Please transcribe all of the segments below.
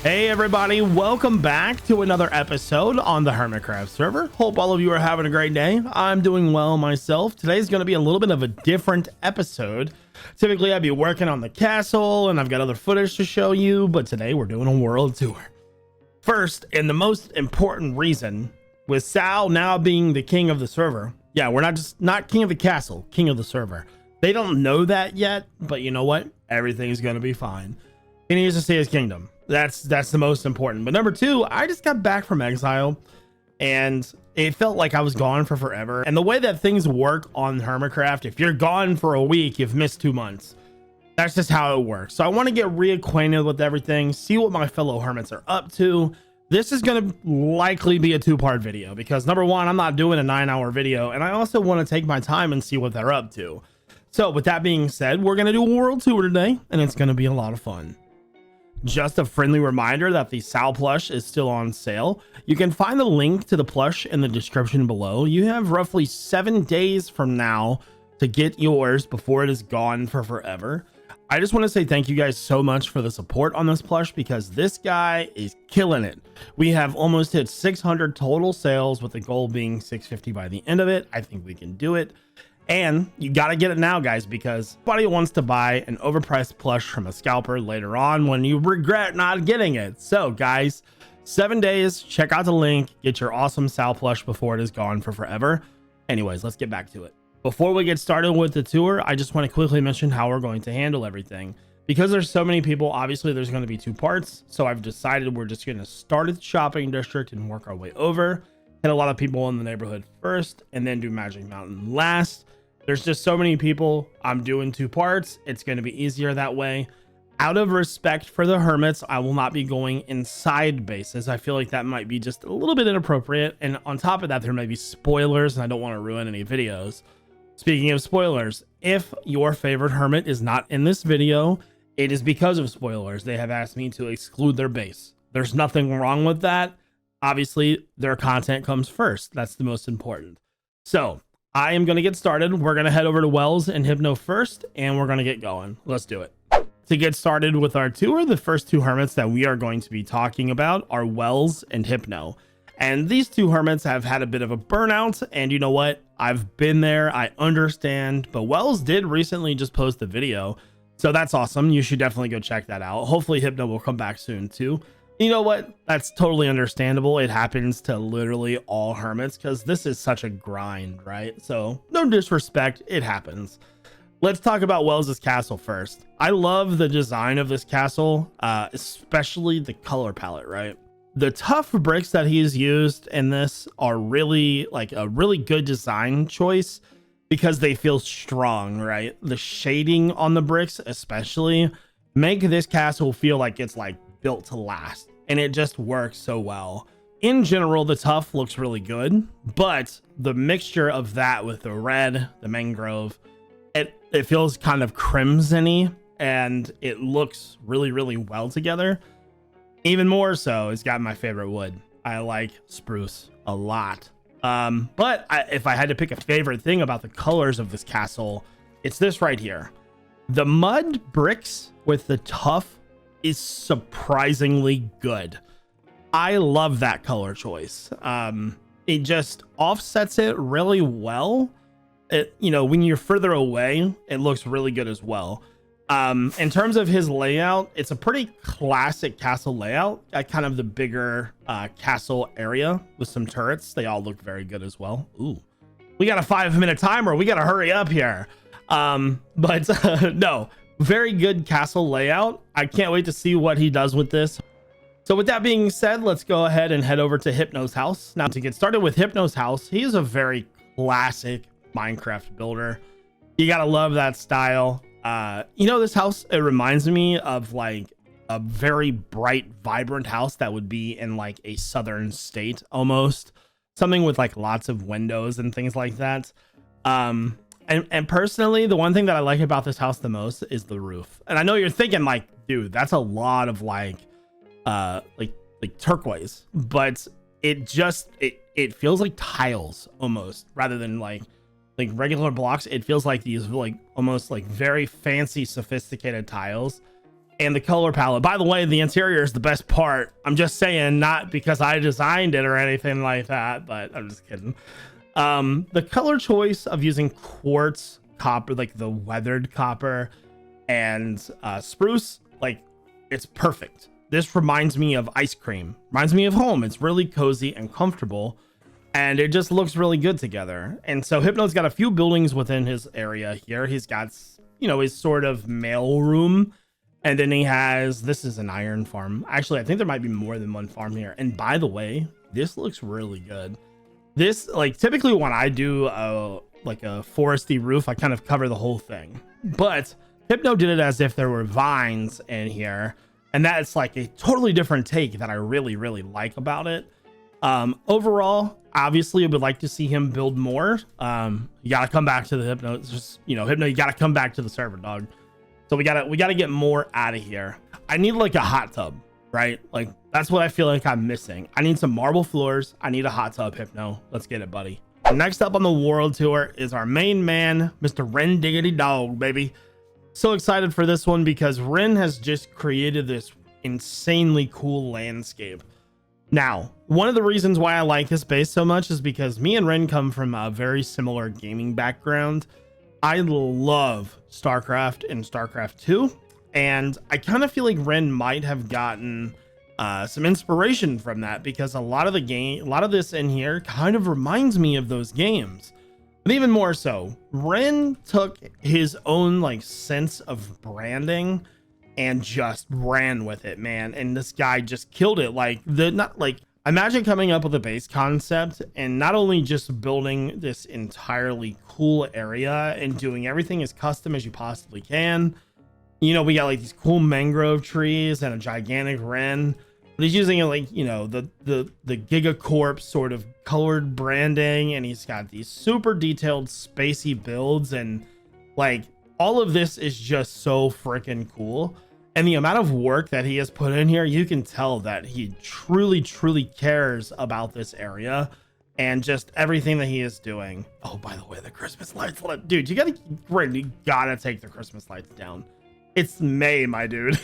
Hey everybody, welcome back to another episode on the Hermitcraft server. Hope all of you are having a great day. I'm doing well myself. Today's going to be a little bit of a different episode. Typically I'd be working on the castle and I've got other footage to show you, but today we're doing a world tour. First, and the most important reason, with Sal now being the king of the server. Yeah, we're not king of the castle, king of the server. They don't know that yet, but you know what? Everything's going to be fine. He needs to see his kingdom. That's the most important. But number two, I just got back from exile and it felt like I was gone for forever. And the way that things work on Hermitcraft, if you're gone for a week, you've missed 2 months. That's just how it works. So I want to get reacquainted with everything, see what my fellow hermits are up to. This is going to likely be a 2-part video because number one, I'm not doing a 9-hour video. And I also want to take my time and see what they're up to. So with that being said, we're going to do a world tour today and it's going to be a lot of fun. Just a friendly reminder that the Sal Plush is still on sale. You can find the link to the plush in the description below. You have roughly 7 days from now to get yours before it is gone for forever. I just want to say thank you guys so much for the support on this plush because this guy is killing it. We have almost hit 600 total sales with the goal being 650 by the end of it. I think we can do it. And you got to get it now, guys, because nobody wants to buy an overpriced plush from a scalper later on when you regret not getting it. So, guys, 7 days. Check out the link. Get your awesome Sal plush before it is gone for forever. Anyways, let's get back to it. Before we get started with the tour, I just want to quickly mention how we're going to handle everything. Because there's so many people, obviously, there's going to be 2 parts. So I've decided we're just going to start at the shopping district and work our way over. Hit a lot of people in the neighborhood first and then do Magic Mountain last. There's just so many people. I'm doing 2 parts. It's going to be easier that way. Out of respect for the hermits, I will not be going inside bases. I feel like that might be just a little bit inappropriate. And on top of that, there may be spoilers and I don't want to ruin any videos. Speaking of spoilers, if your favorite hermit is not in this video, it is because of spoilers. They have asked me to exclude their base. There's nothing wrong with that. Obviously, their content comes first. That's the most important. So I am going to get started. We're going to head over to Wels and Hypno first, and we're going to get going. Let's do it. To get started with our tour, the first 2 hermits that we are going to be talking about are Wels and Hypno. And these 2 hermits have had a bit of a burnout, and you know what? I've been there. I understand. But Wels did recently just post a video, so that's awesome. You should definitely go check that out. Hopefully Hypno will come back soon too. You know what? That's totally understandable. It happens to literally all hermits because this is such a grind, right? So no disrespect, it happens. Let's talk about Wels's castle first. I love the design of this castle, especially the color palette, right? The tough bricks that he's used in this are really like a really good design choice because they feel strong, right? The shading on the bricks especially make this castle feel like it's like built to last, and it just works so well. In general, the tough looks really good, but the mixture of that with the red, the mangrove, it feels kind of crimson-y, and it looks really well together. Even more so, it's got my favorite wood. I like spruce a lot. But if I had to pick a favorite thing about the colors of this castle, it's this right here. The mud bricks with the tough is surprisingly good. I love that color choice. It just offsets it really well. You know, when you're further away, it looks really good as well. In terms of his layout, it's a pretty classic castle layout. Got kind of the bigger castle area with some turrets. They all look very good as well. Ooh, we got a 5-minute timer. We got to hurry up here. No. Very good castle layout. I can't wait to see what he does with this. So with that being said, let's go ahead and head over to Hypno's house. Now to get started with Hypno's house, he is a very classic Minecraft builder. You gotta love that style. You know, this house, it reminds me of like a very bright, vibrant house that would be in like a southern state almost. Something with like lots of windows and things like that. And personally, the one thing that I like about this house the most is the roof. And I know you're thinking like, dude, that's a lot of like turquoise, but it feels like tiles almost rather than like regular blocks. It feels like these like almost like very fancy, sophisticated tiles. and the color palette. By the way, the interior is the best part. I'm just saying, not because I designed it or anything like that, but I'm just kidding. The color choice of using quartz copper, like the weathered copper, and spruce, like, it's perfect. This reminds me of ice cream, reminds me of home. It's really cozy and comfortable, and it just looks really good together. And so Hypno's got a few buildings within his area here. He's got, you know, his sort of mail room, and then he has, this is an iron farm. Actually, I think there might be more than one farm here. And by the way, this looks really good. This, like, typically when I do like a foresty roof, I kind of cover the whole thing, but Hypno did it as if there were vines in here, and that's like a totally different take that I really like about it. Overall, obviously I would like to see him build more. You gotta come back to the Hypno. It's just, you know, Hypno, you gotta come back to the server, dog. So we gotta get more out of here. I need like a hot tub, right? Like, that's what I feel like I'm missing. I need some marble floors. I need a hot tub, Hypno. Let's get it, buddy. Next up on the world tour is our main man, Mr. Ren Diggity Dog, baby. So excited for this one because Ren has just created this insanely cool landscape. Now, one of the reasons why I like this base so much is because me and Ren come from a very similar gaming background. I love StarCraft and StarCraft 2, and I kind of feel like Ren might have gotten some inspiration from that, because a lot of this in here kind of reminds me of those games. But even more so, Ren took his own like sense of branding and just ran with it, man. And this guy just killed it. Like, imagine coming up with a base concept and not only just building this entirely cool area and doing everything as custom as you possibly can. You know, we got like these cool mangrove trees and a gigantic wren, but he's using it like, you know, the Gigacorp sort of colored branding, and he's got these super detailed spacey builds, and like all of this is just so freaking cool. And the amount of work that he has put in here, you can tell that he truly cares about this area and just everything that he is doing. Oh, by the way, the Christmas lights, dude, you gotta take the Christmas lights down. It's May, my dude.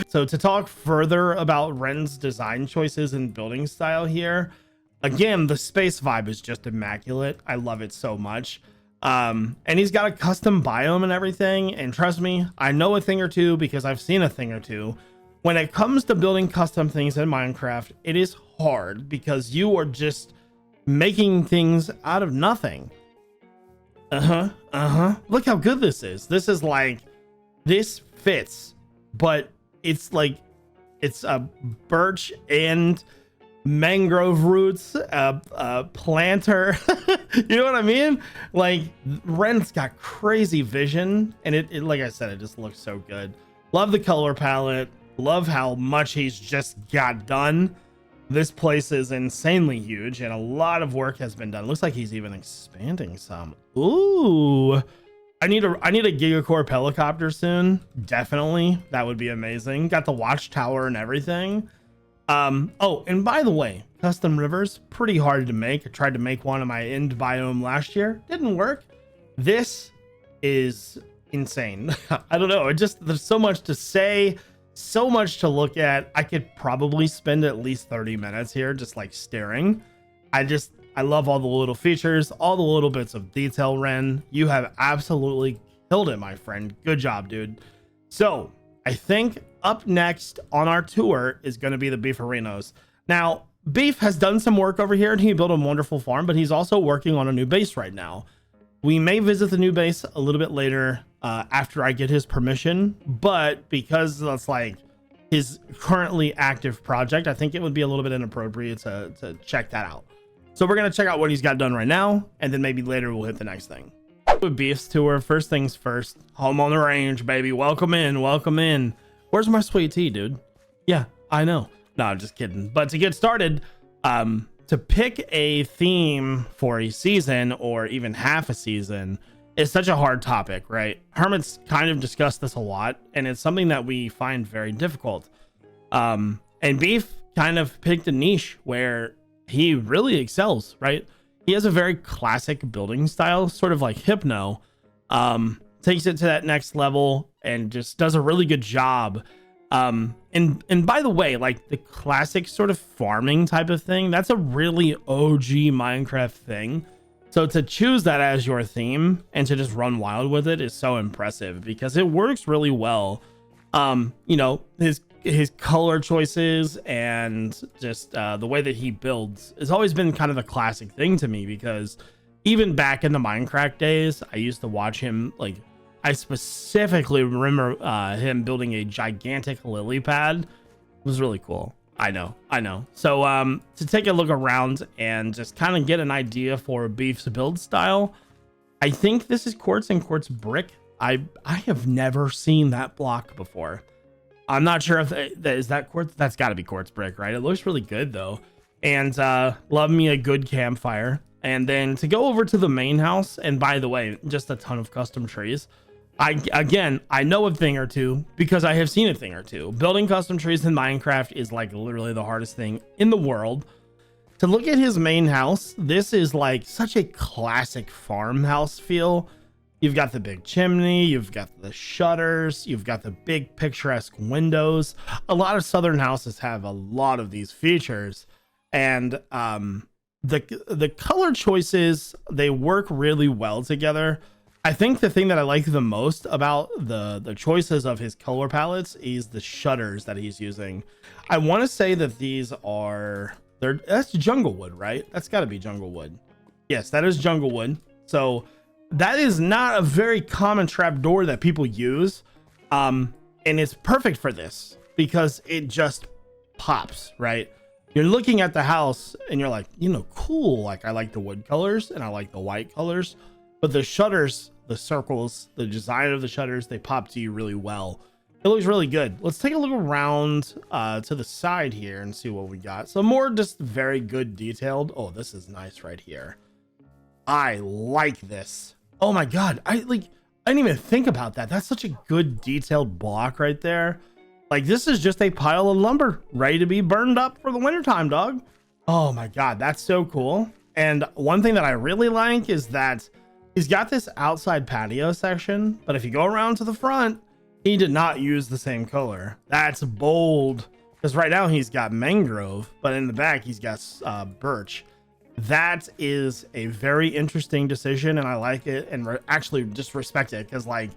So to talk further about Ren's design choices and building style here, again, the space vibe is just immaculate. I love it so much. And he's got a custom biome and everything, and trust me, I know a thing or two because I've seen a thing or two. When it comes to building custom things in Minecraft, it is hard because you are just making things out of nothing. Look how good this is. This is like, this fits, but it's like, it's a birch and mangrove roots, planter. You know what I mean? Like, Ren's got crazy vision, and it like I said, it just looks so good. Love the color palette. Love how much he's just got done. This place is insanely huge, and a lot of work has been done. Looks like he's even expanding some. Ooh, I need a Gigacorp helicopter soon. Definitely, that would be amazing. Got the watchtower and everything. Oh, and by the way, custom rivers, pretty hard to make. I tried to make one in my end biome last year. Didn't work. This is insane. I don't know. There's so much to say, so much to look at. I could probably spend at least 30 minutes here just like staring. I love all the little features, all the little bits of detail, Ren. You have absolutely killed it, my friend. Good job, dude. So I think up next on our tour is going to be the Beeferinos. Now, Beef has done some work over here, and he built a wonderful farm, but he's also working on a new base right now. We may visit the new base a little bit later after I get his permission, but because that's like his currently active project, I think it would be a little bit inappropriate to check that out. So we're going to check out what he's got done right now, and then maybe later we'll hit the next thing. With Beef's tour, first things first, home on the range, baby. Welcome in, welcome in. Where's my sweet tea, dude? Yeah, I know. No, I'm just kidding. But to get started, to pick a theme for a season or even half a season is such a hard topic, right? Hermit's kind of discussed this a lot, and it's something that we find very difficult. And Beef kind of picked a niche where he really excels, right? He has a very classic building style, sort of like Hypno. Takes it to that next level and just does a really good job. And by the way, like the classic sort of farming type of thing, that's a really OG Minecraft thing. So to choose that as your theme and to just run wild with it is so impressive because it works really well. You know, his color choices and just the way that he builds has always been kind of a classic thing to me, because even back in the Minecraft days, I used to watch him. Like, I specifically remember him building a gigantic lily pad. It was really cool. I know. So to take a look around and just kind of get an idea for Beef's build style, I think this is quartz and quartz brick. I have never seen that block before. I'm not sure if is that quartz. That's got to be quartz brick, right? It looks really good though. And love me a good campfire. And then to go over to the main house, and by the way, just a ton of custom trees. I know a thing or two because I have seen a thing or two. Building custom trees in Minecraft is like literally the hardest thing in the world. To look at his main house, this is like such a classic farmhouse feel. You've got the big chimney, you've got the shutters, you've got the big picturesque windows. A lot of southern houses have a lot of these features, and the color choices, they work really well together. I think the thing that I like the most about the choices of his color palettes is the shutters that he's using. I want to say that these are that's jungle wood, right? That's got to be jungle wood. Yes, that is jungle wood. So that is not a very common trapdoor that people use, and it's perfect for this because it just pops, right? You're looking at the house and you're like, you know, cool, like I like the wood colors and I like the white colors, but the shutters, the circles, the design of the shutters, they pop to you really well. It looks really good. Let's take a look around to the side here and see what we got. So more just very good detailed. Oh, this is nice right here. I like this. Oh my god, I didn't even think about that. That's such a good detailed block right there. Like, this is just a pile of lumber ready to be burned up for the wintertime, dog. Oh my god, that's so cool. And one thing that I really like is that he's got this outside patio section, but if you go around to the front, he did not use the same color. That's bold, because right now he's got mangrove, but in the back he's got birch. That is a very interesting decision, and I like it, and actually just respect it, because like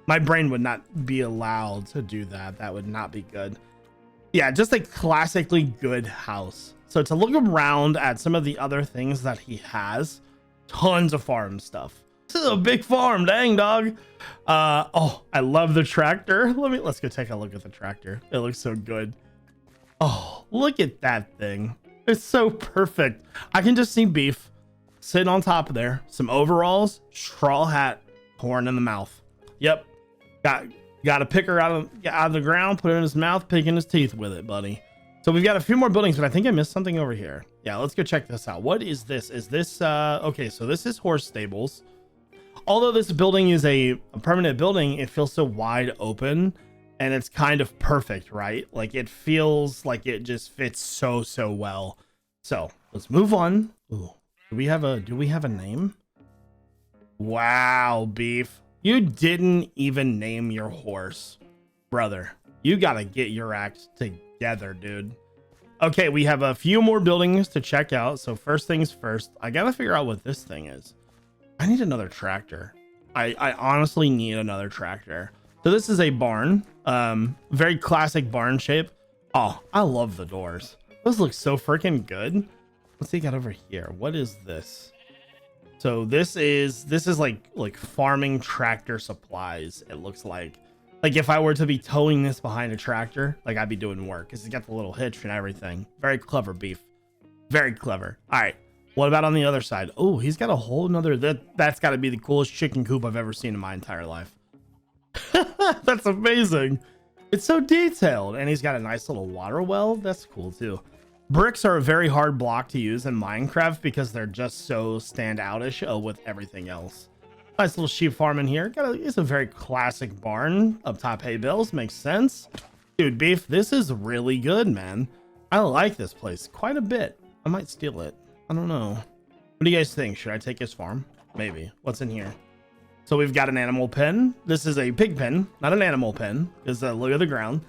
my brain would not be allowed to do that. That would not be good. Yeah, just a classically good house. So to look around at some of the other things that he has, tons of farm stuff. This is a big farm, dang dog. Oh, I love the tractor. Let's go take a look at the tractor. It looks so good. Oh, look at that thing. It's so perfect. I can just see Beef sitting on top of there, some overalls, straw hat, horn in the mouth. Yep. Got a picker out of the ground, put it in his mouth, picking his teeth with it, buddy. So we've got a few more buildings, but I think I missed something over here. Yeah, let's go check this out. What is this? Is this okay, so this is horse stables. Although this building is a permanent building, it feels so wide open, and it's kind of perfect, right? Like, it feels like it just fits so well. So let's move on. Ooh, do we have a name? Wow, Beef, you didn't even name your horse, brother. You gotta get your act together, dude. Okay, we have a few more buildings to check out. So first things first, I gotta figure out what this thing is. I need another tractor. I honestly need another tractor. So this is a barn, very classic barn shape. Oh, I love the doors. Those look so freaking good. What's he got over here? What is this? So this is like farming tractor supplies. It looks like if I were to be towing this behind a tractor, like I'd be doing work, because it's got the little hitch and everything. Very clever, Beef. Very clever. All right. What about on the other side? Oh, he's got a whole nother, that's got to be the coolest chicken coop I've ever seen in my entire life. That's amazing. It's so detailed, and he's got a nice little water well. That's cool too. Bricks are a very hard block to use in Minecraft because they're just so standoutish with everything else. Nice little sheep farm in here. It's a very classic barn. Up top hay bales, makes sense. Dude, Beef, this is really good, man. I like this place quite a bit. I might steal it. I don't know. What do you guys think? Should I take his farm? Maybe. What's in here? So we've got an animal pen. This is a pig pen, not an animal pen, because look at the ground.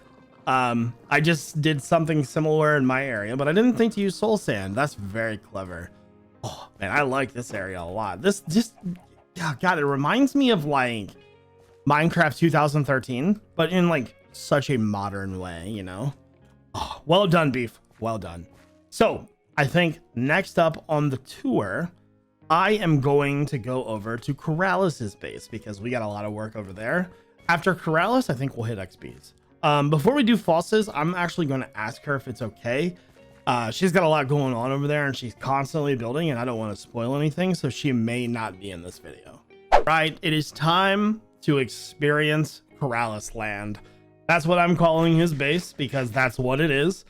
I just did something similar in my area, but I didn't think to use soul sand. That's very clever. Oh man, I like this area a lot. This just, yeah, God, it reminds me of like Minecraft 2013, but in like such a modern way, you know? Oh, well done, beef. Well done. So I think next up on the tour, I am going to go over to Keralis's base because we got a lot of work over there. After Keralis, I think we'll hit XPs. Before we do Fosses, I'm actually going to ask her if it's okay. She's got a lot going on over there and she's constantly building and I don't want to spoil anything, so she may not be in this video. Right, it is time to experience Keralis land. That's what I'm calling his base because that's what it is.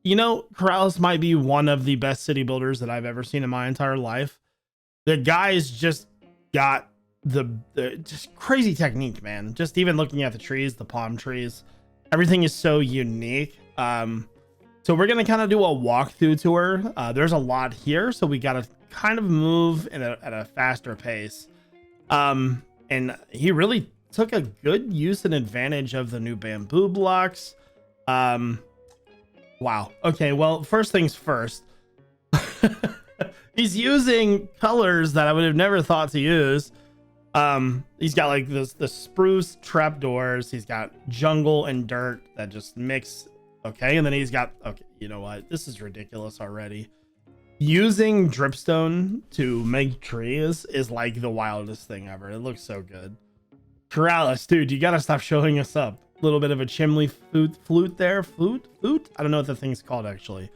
You know, Keralis might be one of the best city builders that I've ever seen in my entire life. The guy's just got the just crazy technique, man. Just even looking at the trees, the palm trees, everything is so unique. So we're gonna kind of do a walkthrough tour. There's a lot here, so we gotta kind of move at a faster pace. And he really took a good use and advantage of the new bamboo blocks. Wow. Okay, well, first things first. He's using colors that I would have never thought to use. He's got like the spruce trapdoors. He's got jungle and dirt that just mix. Okay, and then he's got, okay, you know what? This is ridiculous already. Using dripstone to make trees is like the wildest thing ever. It looks so good. Keralis, dude, you gotta stop showing us up. A little bit of a chimney flute there. Flute? I don't know what the thing's called actually.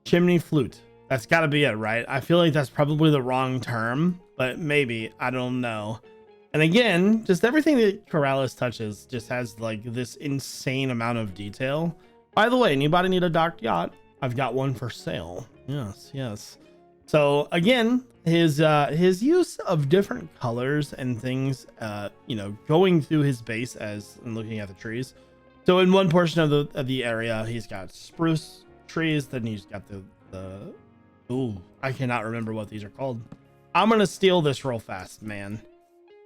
Chimney flute. That's gotta be it, right? I feel like that's probably the wrong term, but maybe, I don't know. And again, just everything that Keralis touches just has like this insane amount of detail. By the way, anybody need a docked yacht? I've got one for sale. Yes. So again, his use of different colors and things, you know, going through his base as and looking at the trees. So in one portion of the area, he's got spruce trees. Then he's got the ooh, I cannot remember what these are called. I'm gonna steal this real fast, man.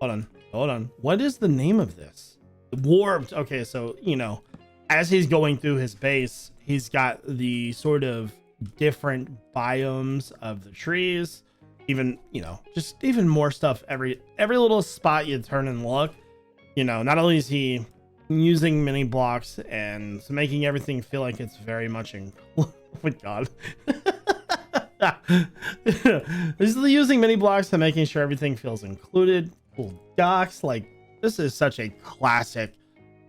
Hold on. What is the name of this? Warped. Okay, so you know, as he's going through his base, he's got the sort of different biomes of the trees. Even, you know, just even more stuff every little spot you turn and look. You know, not only is he using mini blocks and making everything feel like it's very much in oh my god. This is using mini blocks and making sure everything feels included. Cool docks, like this is such a classic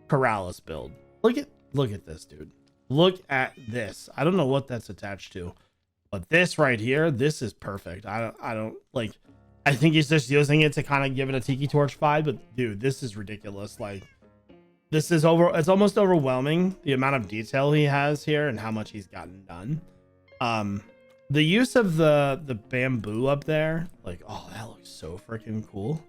Keralis build. Look at this, dude. Look at this. I don't know what that's attached to. But this right here, this is perfect. I don't like, I think he's just using it to kind of give it a Tiki Torch vibe, but dude, this is ridiculous. Like this is it's almost overwhelming the amount of detail he has here and how much he's gotten done. The use of the bamboo up there, like, oh, that looks so freaking cool.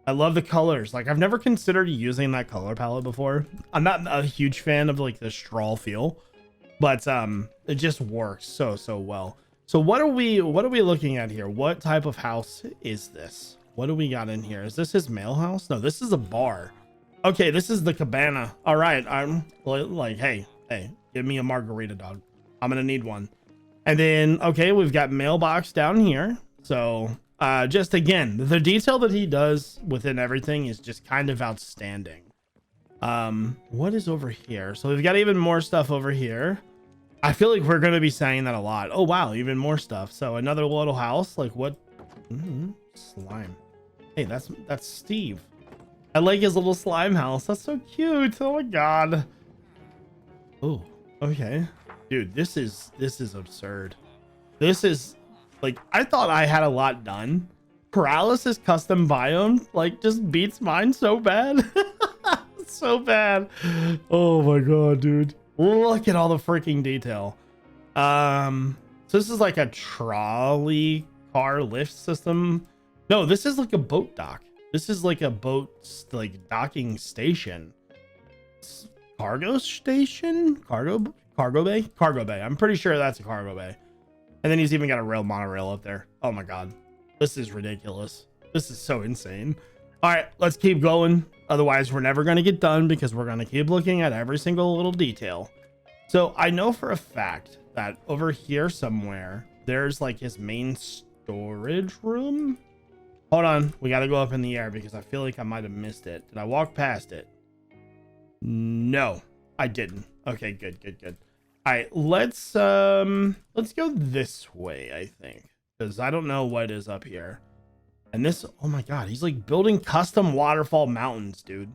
I love the colors. Like I've never considered using that color palette before. I'm not a huge fan of like the straw feel, but it just works so well. So what are we looking at here? What type of house is this? What do we got in here? Is this his mail house? No, this is a bar. Okay, this is the cabana. All right, I'm like, hey, give me a margarita, dog. I'm gonna need one. And then, okay, we've got mailbox down here. So just again, the detail that he does within everything is just kind of outstanding. What is over here? So we've got even more stuff over here. I feel like we're going to be saying that a lot. Oh, wow. Even more stuff. So another little house. Like what? Slime. Hey, that's Steve. I like his little slime house. That's so cute. Oh my God. Oh, okay. Dude, this is absurd. This is like, I thought I had a lot done. Keralis' custom biome like just beats mine so bad. So bad. Oh my God, dude. Look at all the freaking detail. So this is like a trolley car lift system. No, this is like a boat dock. This is like a boat like docking station. Cargo station? Cargo bay? Cargo bay. I'm pretty sure that's a cargo bay. And then he's even got a monorail up there. Oh my God. This is ridiculous. This is so insane. All right, let's keep going. Otherwise, we're never going to get done because we're going to keep looking at every single little detail. So I know for a fact that over here somewhere, there's like his main storage room. Hold on. We got to go up in the air because I feel like I might have missed it. Did I walk past it? No, I didn't. Okay, good. All right, let's go this way, I think, because I don't know what is up here. And this, oh my God, he's like building custom waterfall mountains, dude.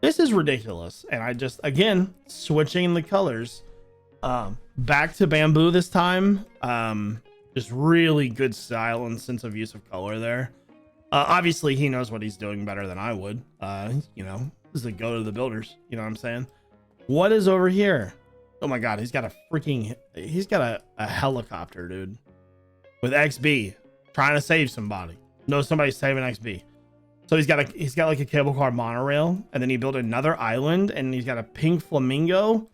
This is ridiculous. And I just, again, switching the colors, back to bamboo this time. Just really good style and sense of use of color there. Obviously he knows what he's doing better than I would. You know, this is a go to the builders. You know what I'm saying? What is over here? Oh my God, he's got a helicopter, dude, with XB trying to save somebody. No, somebody's saving XB. So he's got like a cable car monorail, and then he built another island, and he's got a pink flamingo.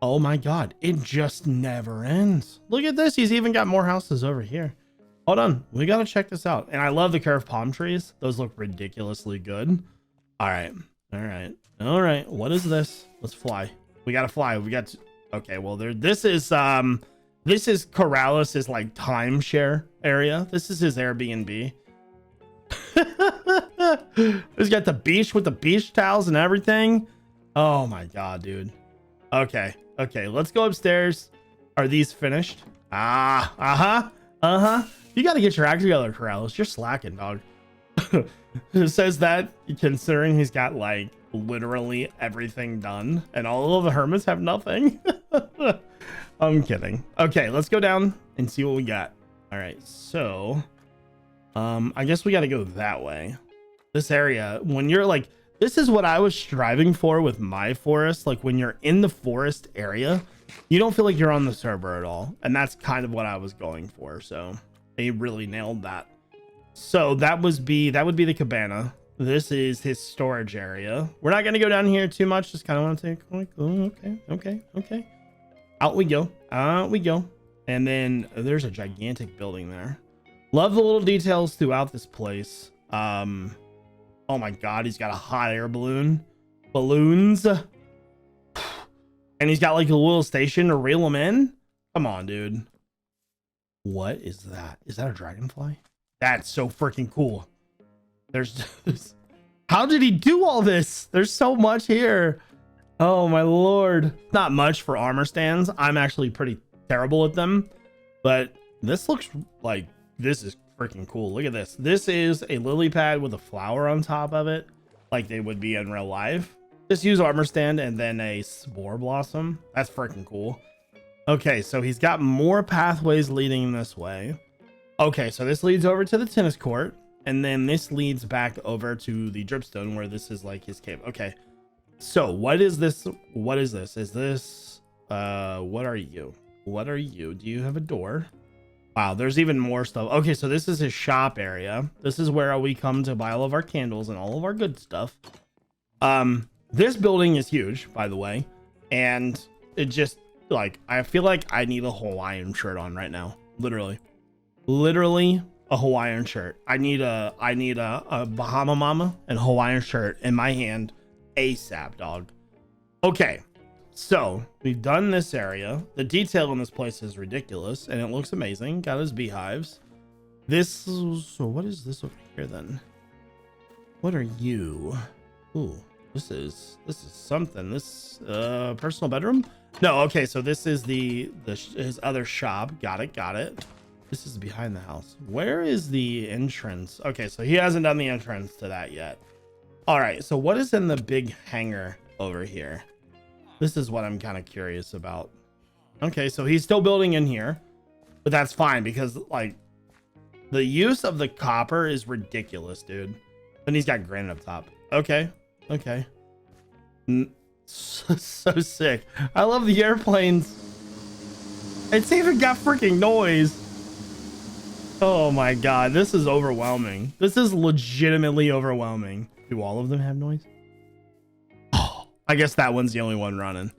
Oh my God, it just never ends. Look at this. He's even got more houses over here. Hold on, we gotta check this out. And I love the curved palm trees. Those look ridiculously good. All right. What is this? Let's fly. We gotta fly. Okay, well, this is Keralis' like timeshare area. This is his Airbnb. He's got the beach with the beach towels and everything. Oh my God, dude. Okay, let's go upstairs. Are these finished? You gotta get your act together, Keralis. You're slacking, dog. It says that considering he's got like literally everything done and all of the hermits have nothing. I'm kidding. Okay, let's go down and see what we got. All right, so I guess we got to go that way. This area, when you're like, this is what I was striving for with my forest. Like when you're in the forest area, you don't feel like you're on the server at all, and that's kind of what I was going for. So they really nailed that. So that would be the cabana. This is his storage area. We're not going to go down here too much. Just kind of want to take a quick, okay. Out we go. And then there's a gigantic building there. Love the little details throughout this place. Oh my God, he's got a hot air balloons. And he's got like a little station to reel them in. Come on, dude. What is that? Is that a dragonfly? That's so freaking cool. How did he do all this? There's so much here. Oh my Lord. Not much for armor stands. I'm actually pretty terrible at them, but this looks like this is freaking cool. Look at this. This is a lily pad with a flower on top of it, like they would be in real life. Just use armor stand and then a spore blossom. That's freaking cool. Okay, so he's got more pathways leading this way. Okay, so this leads over to the tennis court, and then this leads back over to the dripstone where this is like his cave. Okay, so what is this? Is this what are you? Do you have a door? Wow, there's even more stuff. Okay, so this is his shop area. This is where we come to buy all of our candles and all of our good stuff. This building is huge, by the way, and it just like, I feel like I need a Hawaiian shirt on right now. Literally a Hawaiian shirt. I need a Bahama Mama and Hawaiian shirt in my hand ASAP, dog. Okay, so we've done this area. The detail in this place is ridiculous and it looks amazing. Got his beehives. So what is this over here then? What are you? Ooh, this is something. This personal bedroom? No, okay, so this is his other shop. Got it. This is behind the house. Where is the entrance? Okay, so he hasn't done the entrance to that yet. All right, so what is in the big hangar over here? This is what I'm kind of curious about. Okay, so he's still building in here, but that's fine because like the use of the copper is ridiculous, dude. And he's got granite up top. Okay. So sick. I love the airplanes. It's even got freaking noise. Oh my God, this is overwhelming. This is legitimately overwhelming. Do all of them have noise? Oh, I guess that one's the only one running.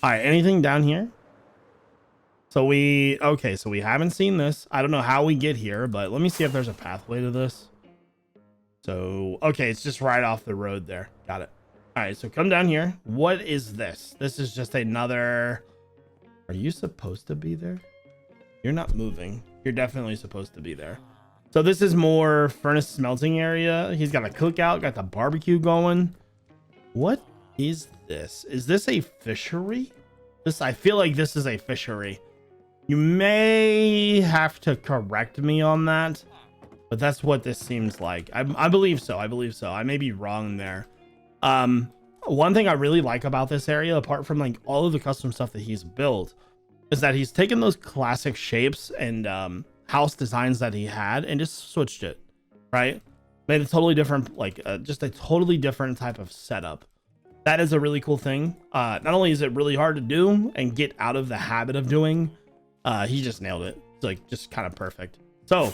All right, anything down here? So we haven't seen this. I don't know how we get here, but let me see if there's a pathway to this. So, okay, it's just right off the road there. Got it. All right, so come down here. What is this? This is just another... Are you supposed to be there? You're not moving. You're definitely supposed to be there. So this is more furnace smelting area. He's got a cookout, got the barbecue going. What is this? Is this a fishery? I feel like this is a fishery. You may have to correct me on that, but that's what this seems like. I believe so. I believe so. I may be wrong there. One thing I really like about this area, apart from like all of the custom stuff that he's built, is that he's taken those classic shapes and house designs that he had and just switched it, right? Made a totally different, like just a totally different type of setup. That is a really cool thing. Not only is it really hard to do and get out of the habit of doing, he just nailed it. It's like just kind of perfect. So,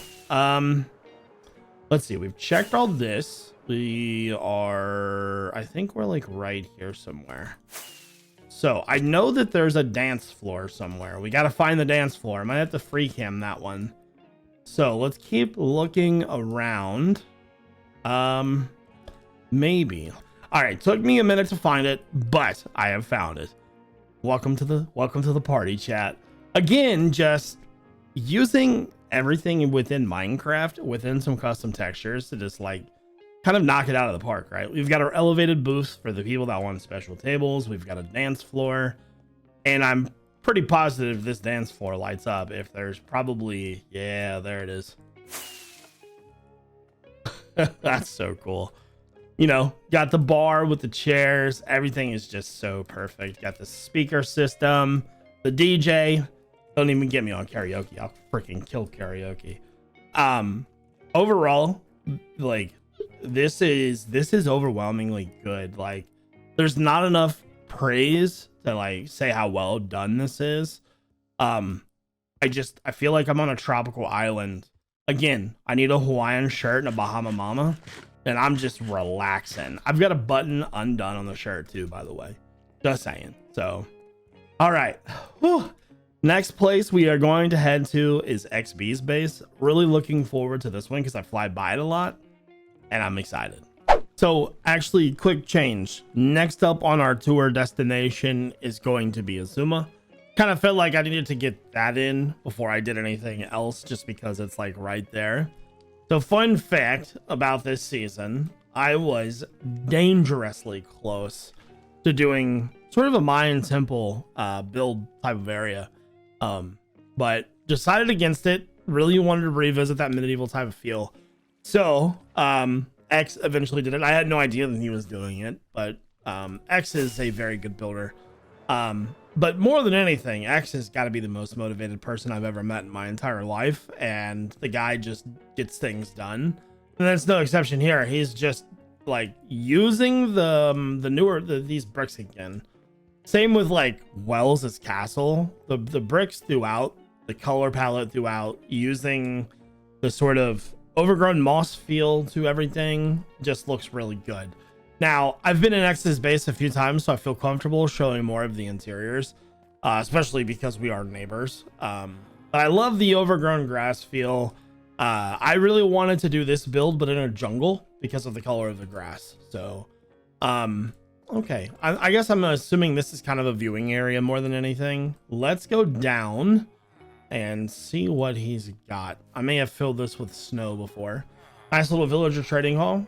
let's see. We've checked all this. We are, I think we're like right here somewhere. So I know that there's a dance floor somewhere. We got to find the dance floor. I might have to free cam that one. So let's keep looking around. Maybe. All right. Took me a minute to find it, but I have found it. Welcome to the party, chat. Again, just using everything within Minecraft, within some custom textures to just like kind of knock it out of the park, right? We've got our elevated booths for the people that want special tables. We've got a dance floor, and I'm pretty positive this dance floor lights up. If there's probably, yeah, there it is. That's so cool. You know, got the bar with the chairs. Everything is just so perfect. Got the speaker system, the DJ. Don't even get me on karaoke. I'll freaking kill karaoke. Overall, like, this is overwhelmingly good. Like, there's not enough praise to like say how well done this is. I feel like I'm on a tropical island. Again, I need a Hawaiian shirt and a Bahama Mama, and I'm just relaxing. I've got a button undone on the shirt too, by the way. Just saying. So, all right. Whew. Next place we are going to head to is XB's base. Really looking forward to this one because I fly by it a lot, and I'm excited. So actually, quick change. Next up on our tour destination is going to be Xisuma. Kind of felt like I needed to get that in before I did anything else, just because it's like right there. So fun fact about this season, I was dangerously close to doing sort of a Mayan temple build type of area. But decided against it. Really wanted to revisit that medieval type of feel. So, X eventually did it. I had no idea that he was doing it, but X is a very good builder. But more than anything, X has got to be the most motivated person I've ever met in my entire life, and the guy just gets things done. And that's no exception here. He's just like using these bricks again. Same with like Wels' castle. The bricks throughout, the color palette throughout, using the sort of overgrown moss feel to everything just looks really good. Now, I've been in X's base a few times, so I feel comfortable showing more of the interiors, especially because we are neighbors. But I love the overgrown grass feel. I really wanted to do this build, but in a jungle because of the color of the grass. So, okay. I guess I'm assuming this is kind of a viewing area more than anything. Let's go down and see what he's got. I may have filled this with snow before. Nice little villager trading hall.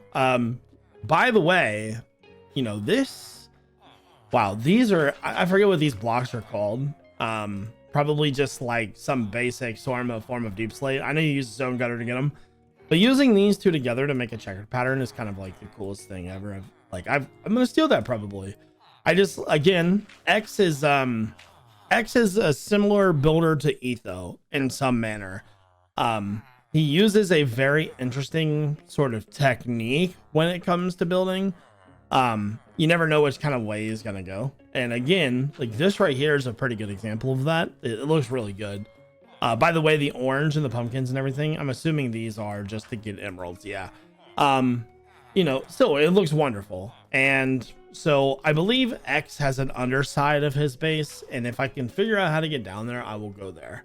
By the way, you know, this, wow, these are, I forget what these blocks are called. Probably just like some basic form of deep slate. I know you use zone gutter to get them, but using these two together to make a checkered pattern is kind of like the coolest thing ever. I'm gonna steal that probably. Again, X is a similar builder to Etho in some manner. He uses a very interesting sort of technique when it comes to building. You never know which kind of way he's gonna go. And again, like this right here is a pretty good example of that. It looks really good. By the way, the orange and the pumpkins and everything, I'm assuming these are just to get emeralds. Yeah. You know, still it looks wonderful. And so I believe X has an underside of his base, and if I can figure out how to get down there, I will go there.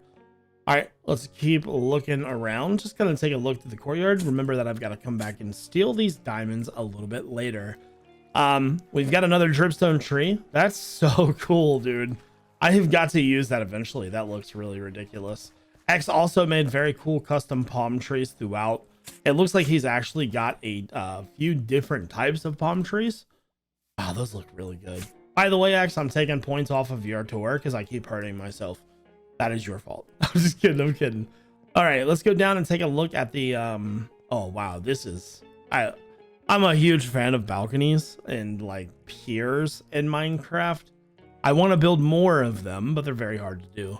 All right, let's keep looking around. Just gonna take a look at the courtyard. Remember that I've got to come back and steal these diamonds a little bit later. We've got another dripstone tree. That's so cool, dude. I have got to use that eventually. That looks really ridiculous. X also made very cool custom palm trees throughout. It looks like he's actually got a few different types of palm trees. Wow, those look really good. By the way, X, I'm taking points off of your tour because I keep hurting myself. That is your fault. I'm just kidding. I'm kidding. All right, let's go down and take a look at the oh wow, this is I'm a huge fan of balconies and like piers in Minecraft. I want to build more of them, but they're very hard to do.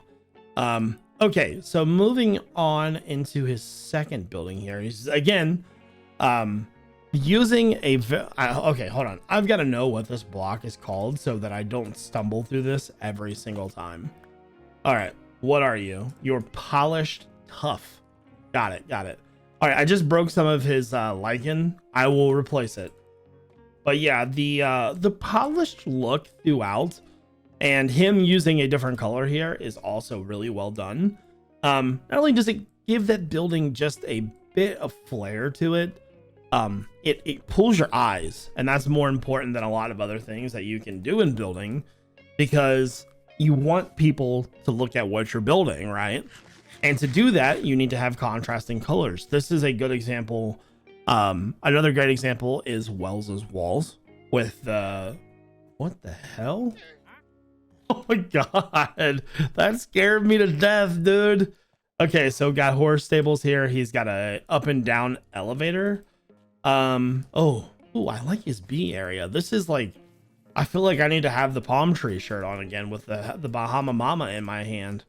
Okay, so moving on into his second building here. He's again using a okay, hold on. I've got to know what this block is called so that I don't stumble through this every single time. All right, what are you? You're polished tough. Got it, got it. All right, I just broke some of his lichen. I will replace it. But yeah, the polished look throughout and him using a different color here is also really well done. Not only does it give that building just a bit of flair to it, it pulls your eyes, and that's more important than a lot of other things that you can do in building, because you want people to look at what you're building, right? And to do that, you need to have contrasting colors. This is a good example. Another great example is Wels's walls with the what the hell? Oh my god, that scared me to death, dude. Okay, so got horse stables here. He's got a up and down elevator. Oh, I like his bee area. This is like, I feel like I need to have the palm tree shirt on again with the Bahama Mama in my hand.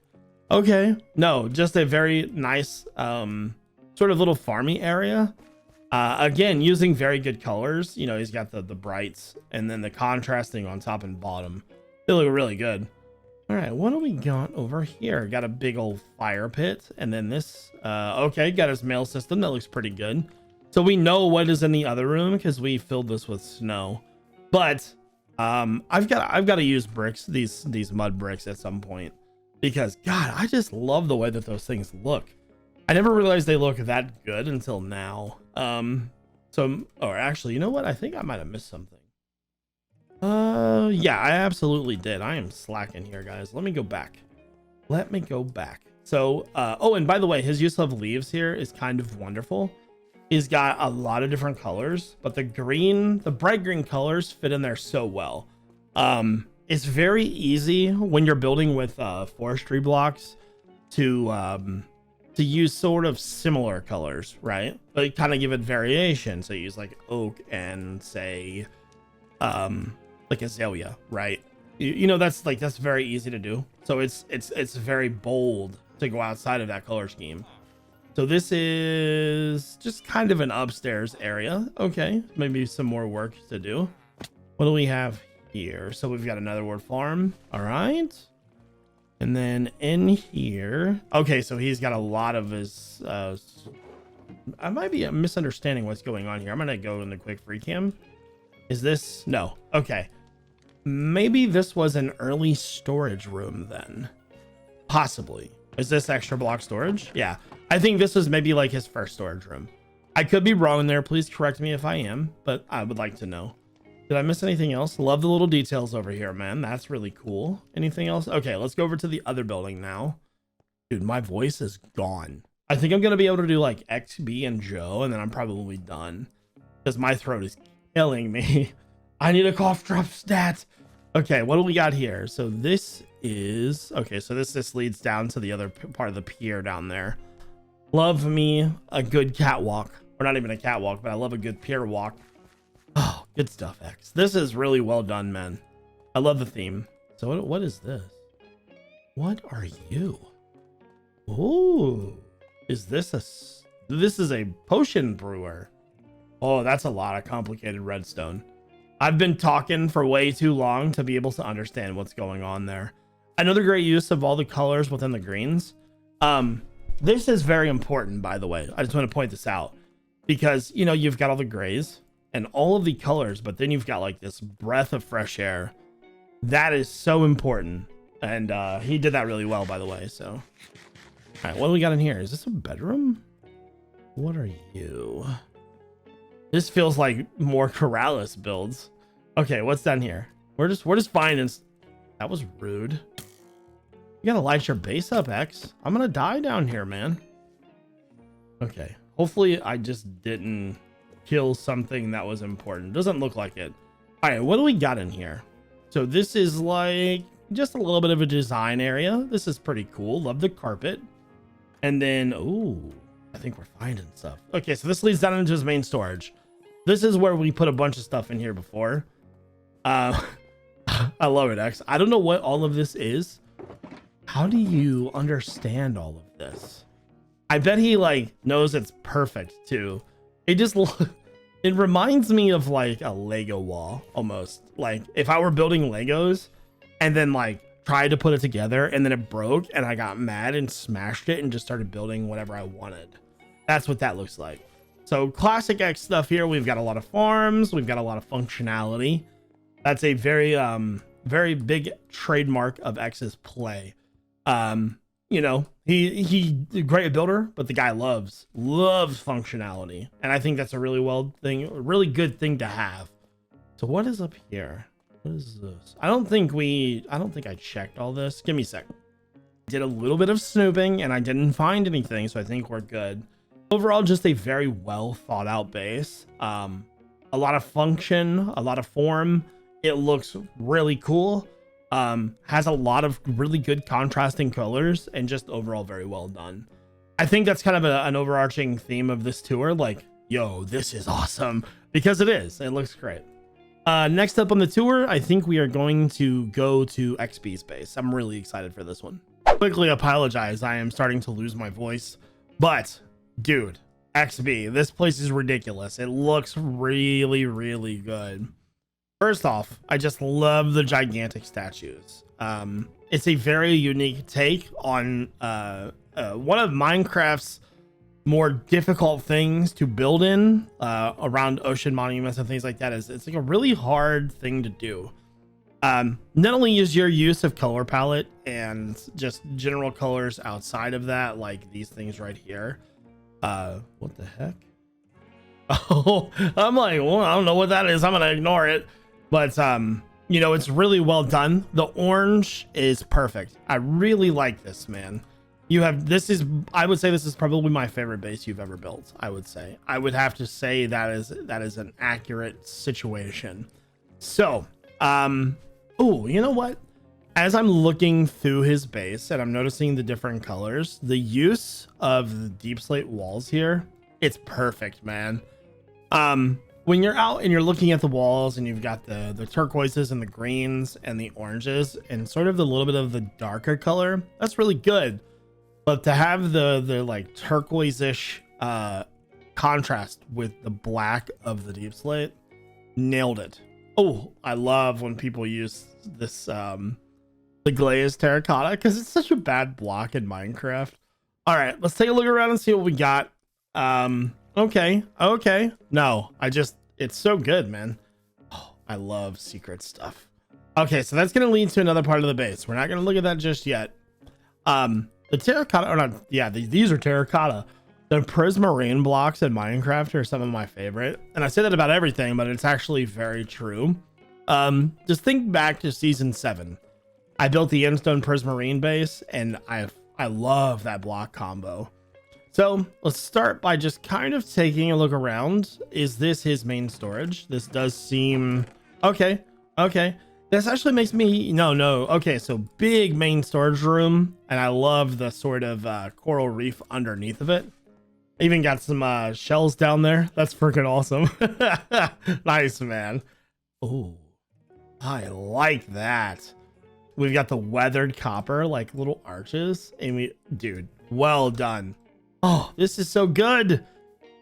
Okay, no, just a very nice sort of little farmy area. Again, using very good colors. You know, he's got the brights and then the contrasting on top and bottom. They look really good. All right, what do we got over here? Got a big old fire pit, and then this. Okay, got his mail system. That looks pretty good. So we know what is in the other room because we filled this with snow. But I've got to use bricks, these mud bricks at some point, because God, I just love the way that those things look. I never realized they look that good until now. Or actually, you know what? I think I might have missed something. Yeah, I absolutely did. I am slacking here, guys. Let me go back. So, oh, and by the way, his use of leaves here is kind of wonderful. He's got a lot of different colors, but the bright green colors fit in there so well. It's very easy when you're building with forestry blocks to use sort of similar colors, right? But kind of give it variation. So use like oak and say like azalea, right? You know, that's very easy to do. So it's very bold to go outside of that color scheme. So this is just kind of an upstairs area. Okay, maybe some more work to do. What do we have here? So we've got another wood farm. All right. And then in here, okay, so he's got a lot of his I might be misunderstanding what's going on here. I'm gonna go in the quick free cam. Is this no? Okay, maybe this was an early storage room then, possibly. Is this extra block storage? Yeah, I think this was maybe like his first storage room. I could be wrong there. Please correct me if I am, but I would like to know. Did I miss anything else? Love the little details over here, man. That's really cool. Anything else? Okay, let's go over to the other building now. Dude, my voice is gone. I think I'm going to be able to do like X, B, and Joe, and then I'm probably done because my throat is killing me. I need a cough drop stat. Okay, what do we got here? So this is... Okay, so this leads down to the other part of the pier down there. Love me a good catwalk. Or not even a catwalk, but I love a good pier walk. Oh, good stuff, X. This is really well done, man. I love the theme. So what is this? What are you? Ooh, this is a potion brewer. Oh, that's a lot of complicated redstone. I've been talking for way too long to be able to understand what's going on there. Another great use of all the colors within the greens. This is very important, by the way. I just want to point this out because, you know, you've got all the grays and all of the colors, but then you've got like this breath of fresh air. That is so important. And he did that really well, by the way. So All right, what do we got in here? Is this a bedroom? What are you? This feels like more Keralis builds. Okay, what's down here? We're just finding. That was rude. You gotta light your base up, X. I'm gonna die down here, man. Okay, hopefully I just didn't kill something that was important. Doesn't look like it. All right, what do we got in here? So this is like just a little bit of a design area. This is pretty cool. Love the carpet. And then, ooh, I think we're finding stuff. Okay, so this leads down into his main storage. This is where we put a bunch of stuff in here before. I love it, X. I don't know what all of this is. How do you understand all of this? I bet he like knows it's perfect too. It just it reminds me of like a Lego wall almost. Like if I were building Legos and then like tried to put it together and then it broke and I got mad and smashed it and just started building whatever I wanted. That's what that looks like. So classic X stuff here. We've got a lot of farms. We've got a lot of functionality. That's a very, very big trademark of X's play. You know, he great builder, but the guy loves functionality. And I think that's a really really good thing to have. So what is up here? What is this? I don't think I checked all this. Give me a second. Did a little bit of snooping and I didn't find anything. So I think we're good. Overall, just a very well thought out base. A lot of function, a lot of form. It looks really cool. Has a lot of really good contrasting colors and just overall very well done. I think that's kind of an overarching theme of this tour. Like, yo, this is awesome, because it is. It looks great. Next up on the tour, I think we are going to go to XB's base. I'm really excited for this one. Quickly apologize. I am starting to lose my voice, but dude, XB, this place is ridiculous. It looks really, really good. First off, I just love the gigantic statues. It's a very unique take on one of Minecraft's more difficult things to build in around ocean monuments and things like that. It's like a really hard thing to do. Not only is your use of color palette and just general colors outside of that, like these things right here. What the heck? Oh, I'm like, well, I don't know what that is. I'm gonna ignore it. But you know, it's really well done. The orange is perfect. I really like this, man. I would say this is probably my favorite base you've ever built. I would have to say that is an accurate situation. So oh, you know what, as I'm looking through his base and I'm noticing the different colors, the use of the deep slate walls here, it's perfect, man. When you're out and you're looking at the walls and you've got the turquoises and the greens and the oranges and sort of the little bit of the darker color, that's really good. But to have the like turquoise-ish contrast with the black of the deep slate, nailed it. Oh, I love when people use this the glazed terracotta, because it's such a bad block in Minecraft. All right, let's take a look around and see what we got. Okay. No, it's so good, man. Oh, I love secret stuff. Okay, so that's gonna lead to another part of the base. We're not gonna look at that just yet. The terracotta, or not, yeah, these are terracotta. The prismarine blocks in Minecraft are some of my favorite. And I say that about everything, but it's actually very true. Just think back to season 7. I built the Endstone prismarine base, and I love that block combo. So let's start by just kind of taking a look around. Is this his main storage? This does seem okay. This actually makes me no. Okay, so big main storage room, and I love the sort of coral reef underneath of it. Even got some shells down there. That's freaking awesome. Nice, man. Oh, I like that. We've got the weathered copper, like little arches, and dude, well done. Oh, this is so good.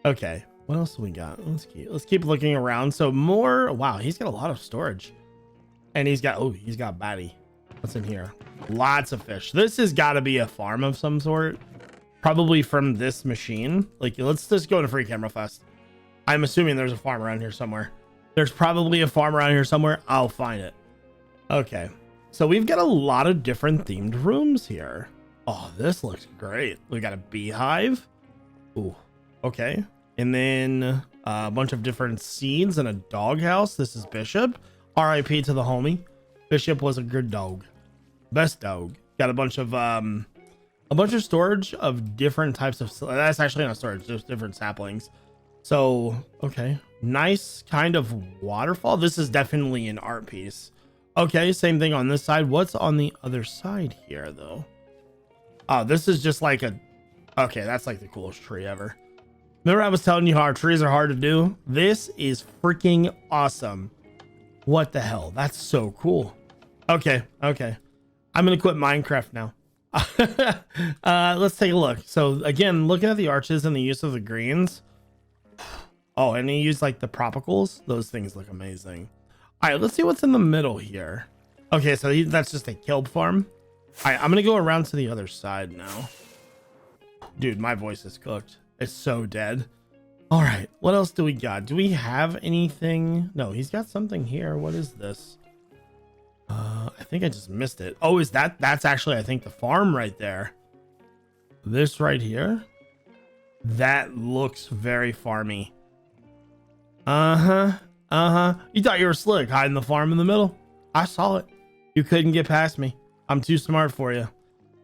Okay, what else do we got? Let's keep looking around. So more. Wow, he's got a lot of storage, and he's got batty. What's in here? Lots of fish. This has got to be a farm of some sort, probably from this machine. Like, let's just go to free camera fast. I'm assuming there's a farm around here somewhere. There's probably a farm around here somewhere. I'll find it. Okay, so we've got a lot of different themed rooms here. Oh, this looks great. We got a beehive. Ooh, okay. And then a bunch of different seeds and a doghouse. This is Bishop. RIP to the homie. Bishop was a good dog. Best dog. Got a bunch of storage of different types of, that's actually not storage, just different saplings. So, okay. Nice kind of waterfall. This is definitely an art piece. Okay, same thing on this side. What's on the other side here though? Oh, this is just like a, okay, that's like the coolest tree ever. Remember I was telling you how our trees are hard to do? This is freaking awesome. What the hell? That's so cool. Okay, okay. I'm gonna quit Minecraft now. Let's take a look. So again, looking at the arches and the use of the greens. Oh, and he used like the tropicals. Those things look amazing. All right, let's see what's in the middle here. Okay, so that's just a kelp farm. All right, I'm gonna go around to the other side now. Dude, my voice is cooked. It's so dead. All right, what else do we got? Do we have anything? No, he's got something here. What is this? I think I just missed it. Oh, is that's actually, I think, the farm right there. This right here. That looks very farmy. You thought you were slick hiding the farm in the middle. I saw it. You couldn't get past me. I'm too smart for you.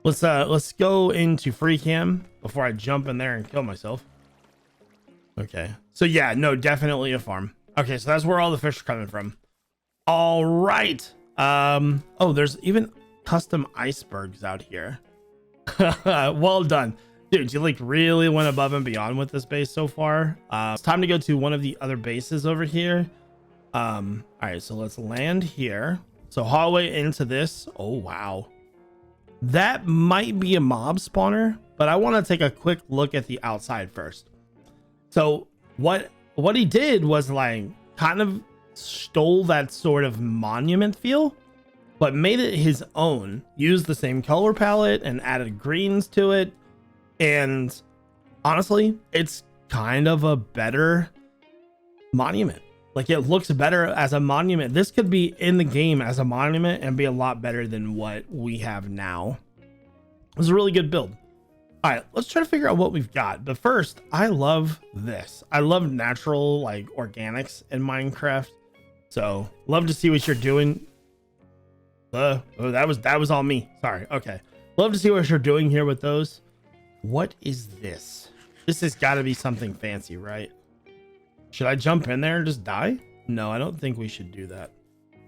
Let's go into free cam before I jump in there and kill myself. Okay. So yeah, no, definitely a farm. Okay, so that's where all the fish are coming from. All right. Oh, there's even custom icebergs out here. Well done. Dude, you like really went above and beyond with this base so far. It's time to go to one of the other bases over here. All right, so let's land here. So hallway into this. Oh, wow. That might be a mob spawner, but I want to take a quick look at the outside first. So what he did was like kind of stole that sort of monument feel, but made it his own. Used the same color palette and added greens to it. And honestly, it's kind of a better monument. Like, it looks better as a monument. This could be in the game as a monument and be a lot better than what we have now. It was a really good build. All right, let's try to figure out what we've got. But first, I love this. I love natural, like, organics in Minecraft. So love to see what you're doing. Oh, that was all me. Sorry. Okay. Love to see what you're doing here with those. What is this? This has got to be something fancy, right? Should I jump in there and just die? No, I don't think we should do that.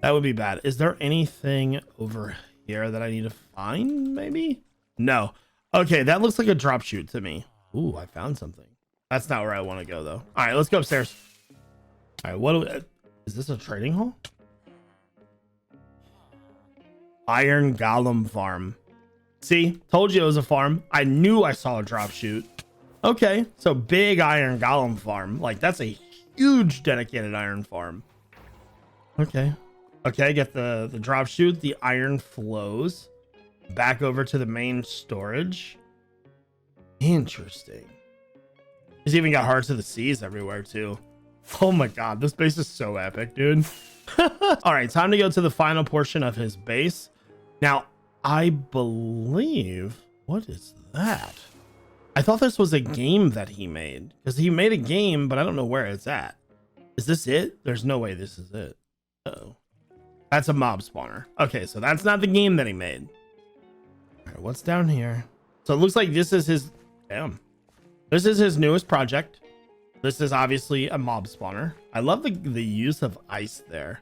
That would be bad. Is there anything over here that I need to find, maybe? No. Okay, that looks like a drop chute to me. Ooh, I found something. That's not where I want to go, though. All right, let's go upstairs. All right, what do we, is this a trading hall? Iron Golem Farm. See, told you it was a farm. I knew I saw a drop chute. Okay, so big Iron Golem Farm. Like, that's a huge dedicated iron farm. Okay. Okay, get the drop chute. The iron flows back over to the main storage. Interesting. He's even got Hearts of the Seas everywhere, too. Oh my god, this base is so epic, dude. All right, time to go to the final portion of his base. Now, I believe... What is that? I thought this was a game that he made. Because he made a game, but I don't know where it's at. Is this it? There's no way this is it. Uh-oh. That's a mob spawner. Okay, so that's not the game that he made. All right, what's down here? So it looks like this is his... Damn. This is his newest project. This is obviously a mob spawner. I love the use of ice there.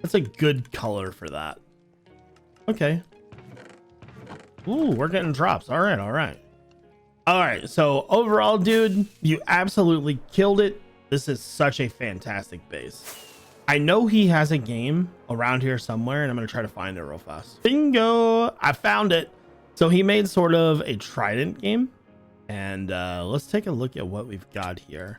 That's a good color for that. Okay. Ooh, we're getting drops. All right, all right. All right, so overall, dude, you absolutely killed it. This is such a fantastic base. I know he has a game around here somewhere, and I'm going to try to find it real fast. Bingo! I found it. So he made sort of a Trident game. And let's take a look at what we've got here.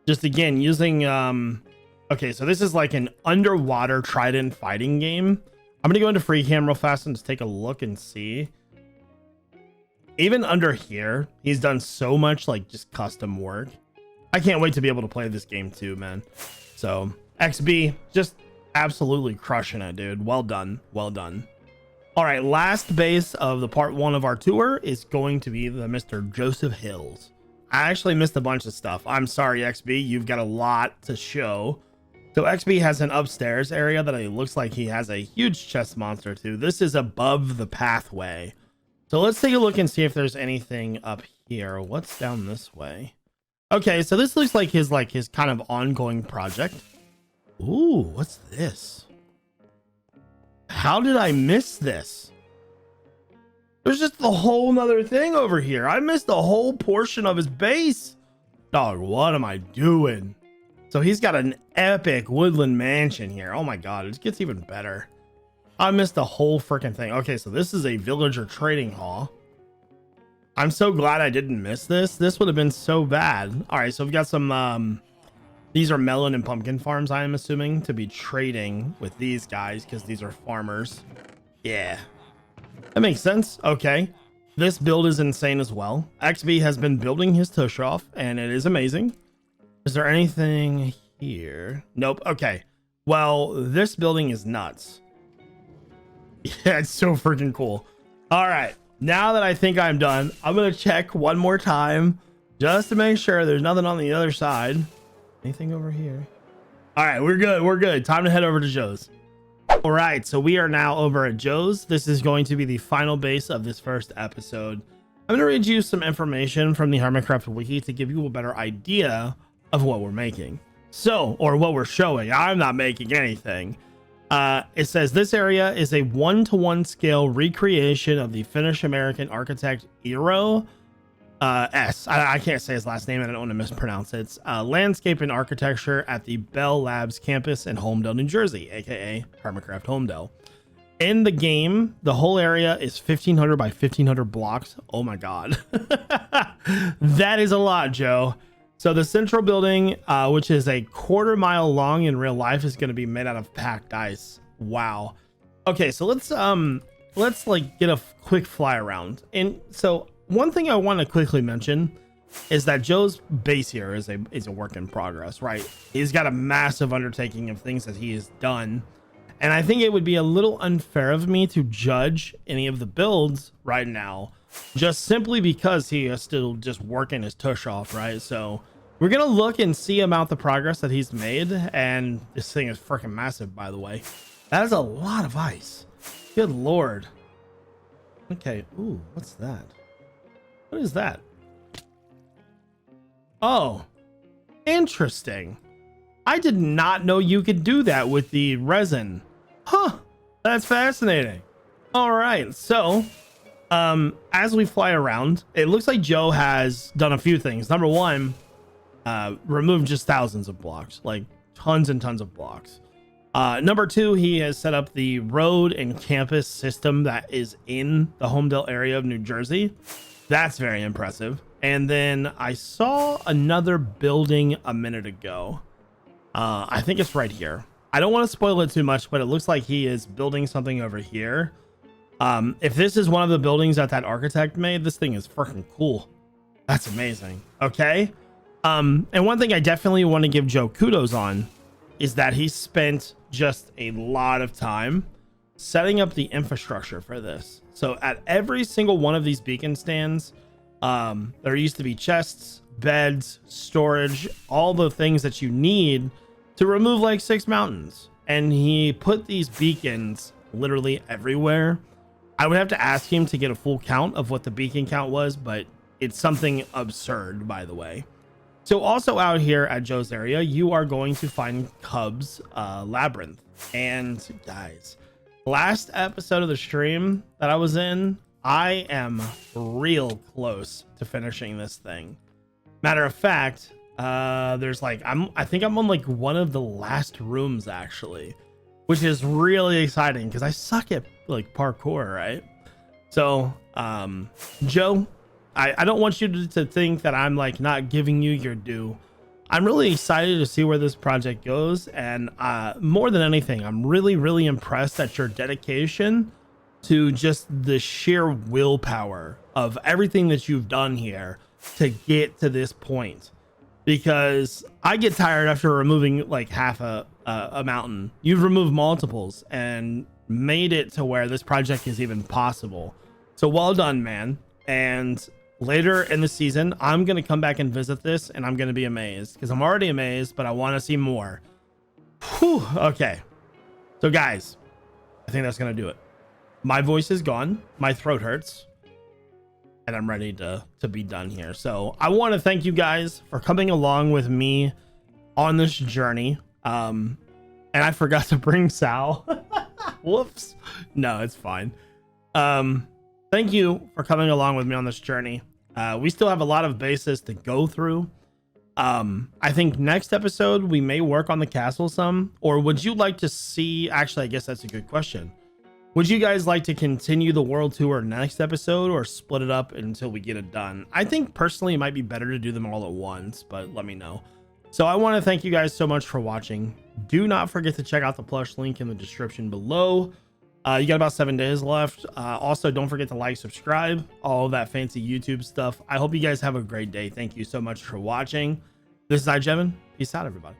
Just again, using... Okay, so this is like an underwater Trident fighting game. I'm going to go into free cam real fast and just take a look and see. Even under here, he's done so much like just custom work. I can't wait to be able to play this game too, man. So XB, just absolutely crushing it, dude. Well done. Well done. All right, last base of the part 1 of our tour is going to be the Mr. Joseph Hills. I actually missed a bunch of stuff. I'm sorry, XB, you've got a lot to show. So XB has an upstairs area that it looks like he has a huge chest monster to. This is above the pathway. So let's take a look and see if there's anything up here. What's down this way? Okay, so this looks like his kind of ongoing project. Ooh, what's this? How did I miss this? There's just a whole nother thing over here. I missed a whole portion of his base. Dog, what am I doing? So he's got an epic woodland mansion here. Oh my god, it gets even better. I missed the whole freaking thing. Okay, so this is a villager trading hall. I'm so glad I didn't miss this. This would have been so bad. All right, so we've got some these are melon and pumpkin farms, I am assuming, to be trading with these guys because these are farmers. Yeah, that makes sense. Okay, this build is insane as well. XB has been building his tush off and it is amazing. Is there anything here? Nope. Okay, well, this building is nuts. Yeah, it's so freaking cool. All right, now that I think I'm done, I'm gonna check one more time just to make sure there's nothing on the other side. Anything over here? All right, we're good. We're good. Time to head over to Joe's. All right, so we are now over at Joe's. This is going to be the final base of this first episode. I'm gonna read you some information from the Hermitcraft wiki to give you a better idea of what we're making. So, or what we're showing. I'm not making anything. It says this area is a 1-to-1 scale recreation of the Finnish American architect Eero I can't say his last name. I don't want to mispronounce it. It's landscape and architecture at the Bell Labs campus in Holmdel, New Jersey, aka Hermitcraft Holmdel. In the game, the whole area is 1500 by 1500 blocks. Oh my god. That is a lot, Joe. So the central building, which is a 1/4 mile long in real life, is going to be made out of packed ice. Wow. Okay, so let's like get a quick fly around. And so one thing I want to quickly mention is that Joe's base here is a work in progress, right? He's got a massive undertaking of things that he has done. And I think it would be a little unfair of me to judge any of the builds right now, just simply because he is still just working his tush off, right? So we're going to look and see about the progress that he's made. And this thing is freaking massive, by the way. That is a lot of ice. Good Lord. Okay. Ooh, what's that? What is that? Oh, interesting. I did not know you could do that with the resin. Huh, that's fascinating. All right, so as we fly around, it looks like Joe has done a few things. Number one, removed just thousands of blocks, like tons and tons of blocks. Number two, he has set up the road and campus system that is in the Holmdel area of New Jersey. That's very impressive. And then I saw another building a minute ago. I think it's right here. I don't want to spoil it too much, but it looks like he is building something over here. If this is one of the buildings that architect made, this thing is freaking cool. That's amazing. Okay. And one thing I definitely want to give Joe kudos on is that he spent just a lot of time setting up the infrastructure for this. So at every single one of these beacon stands, there used to be chests, beds, storage, all the things that you need to remove like 6 mountains. And he put these beacons literally everywhere. I would have to ask him to get a full count of what the beacon count was, but it's something absurd, by the way. So also out here at Joe's area, you are going to find Cub's Labyrinth. And guys, last episode of the stream that I was in, I am real close to finishing this thing. Matter of fact, there's like, I think I'm on like one of the last rooms actually, which is really exciting because I suck at like parkour, right? So, Joe, I don't want you to think that I'm like not giving you your due. I'm really excited to see where this project goes. And more than anything, I'm really, really impressed at your dedication to just the sheer willpower of everything that you've done here to get to this point. Because I get tired after removing like half a mountain. You've removed multiples, and made it to where this project is even possible. So well done, man. And later in the season, I'm going to come back and visit this, and I'm going to be amazed, because I'm already amazed, but I want to see more. Whew, okay. So guys, I think that's going to do it. My voice is gone. My throat hurts. And I'm ready to be done here. So I want to thank you guys for coming along with me on this journey. And I forgot to bring Sal. Whoops. No, it's fine. Thank you for coming along with me on this journey. We still have a lot of bases to go through. I think next episode we may work on the castle some, or would you like to see, actually I guess that's a good question. Would you guys like to continue the world tour next episode, or split it up until we get it done? I think personally it might be better to do them all at once, but let me know. So I want to thank you guys so much for watching. Do not forget to check out the plush link in the description below. You got about 7 days left. Also, don't forget to like, subscribe, all of that fancy YouTube stuff. I hope you guys have a great day. Thank you so much for watching. This is iJevin. Peace out, everybody.